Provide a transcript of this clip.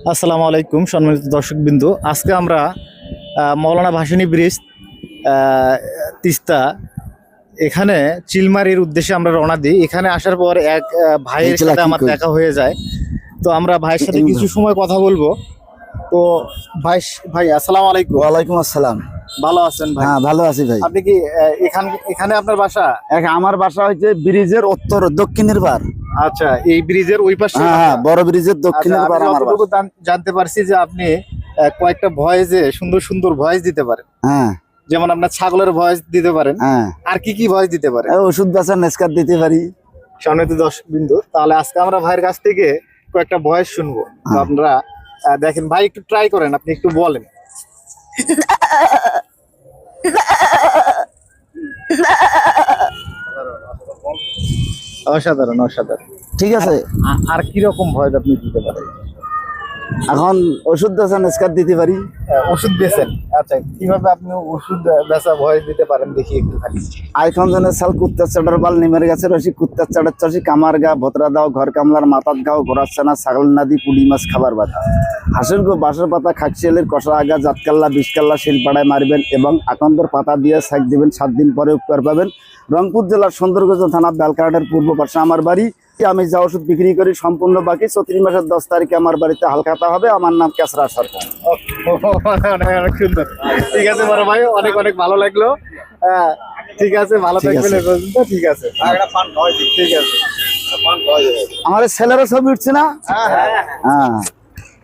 আসসালামু আলাইকুম সম্মানিত দর্শকবৃন্দ। আজকে আমরা মৌলানা ভাসানী ব্রিজ তিস্তা এখানে চিলমারির উদ্দেশ্যে আমরা রওনা দিই। এখানে আসার পর এক ভাইয়ের সাথে আমার দেখা হয়ে যায়। তো আমরা ভাইয়ের সাথে কিছু সময় কথা বলবো। তো ভাই আসসালামু আলাইকুম। ওয়ালাইকুম আসসালাম। ভালো আছেন ভাই? হ্যাঁ ভালো আছি ভাই। আপনি কি এখানে আপনার বাসা? আমার বাসা হচ্ছে ব্রিজের উত্তর দক্ষিণের পার। আচ্ছা, এই ব্রিজের ওই পাশে? হ্যাঁ, বড় ব্রিজের দক্ষিণের পার আমার বাসা। জানতে পারছি যে আপনি কয়েকটা ভয়েসে সুন্দর সুন্দর ভয়েস দিতে পারেন। হ্যাঁ, যেমন আপনার ছাগলের ভয়েস দিতে পারেন। হ্যাঁ, আর কি ভয়েস দিতে পারেন? ওষুধ বেচার নেস্কার দিতে পারি। সম্মানিত দর্শকবৃন্দ, তাহলে আজকে আমরা ভাইয়ের কাছ থেকে কয়েকটা ভয়েস শুনবো। তো আপনারা দেখেন, ভাই একটু ট্রাই করেন, আপনি একটু বলেন। অসাধারণ অসাধারণ। ঠিক আছে, আর কি রকম ভয়েস আপনি দিতে পারেন? এখন ওষুধ বেচার নেস্কার দিতে পারি। ওষুধ বেচেন? আচ্ছা, কিভাবে আপনি ওষুধ বেচা ভয়েস দিতে পারেন দেখি একটু খালি। আইখন জনের সাল কুত্তার চাটার বাল নিমের গাছের রসি কুত্তার চাটার চাষি কামার গা ভতরা দাও ঘর কামলার মাথাত গাও ঘোরার ছানা ছাগল নাদি পুডি মাছ খাবার বাধা হাঁসের গো বাঁশের পাতা খাকশিয়ালের কষা আগা জাতকাল্লা বিষকাল্লা শিলপাড়ায় মারবেন এবং আকন্দর পাতা দিয়ে সাইক দিবেন। 7 দিন পরে উপকার পাবেন। রংপুর জেলার সুন্দরগঞ্জ থানা বেলকাটার পূর্ব পাশে আমার বাড়ি। আমি যা ওষুধ বিক্রি করি সম্পূর্ণ বাকি। 34 মাসের 10 তারিখে আমার বাড়িতে হালখাতা হবে। আমার নাম কেসরা সরকার। অনেক সুন্দর। ঠিক আছে বড় ভাই, অনেক অনেক ভালো লাগলো। ঠিক আছে, ভালো থাকবেন। ঠিক আছে, ঠিক আছে। আমার ছেলেরা সব উঠছে না। হ্যাঁ।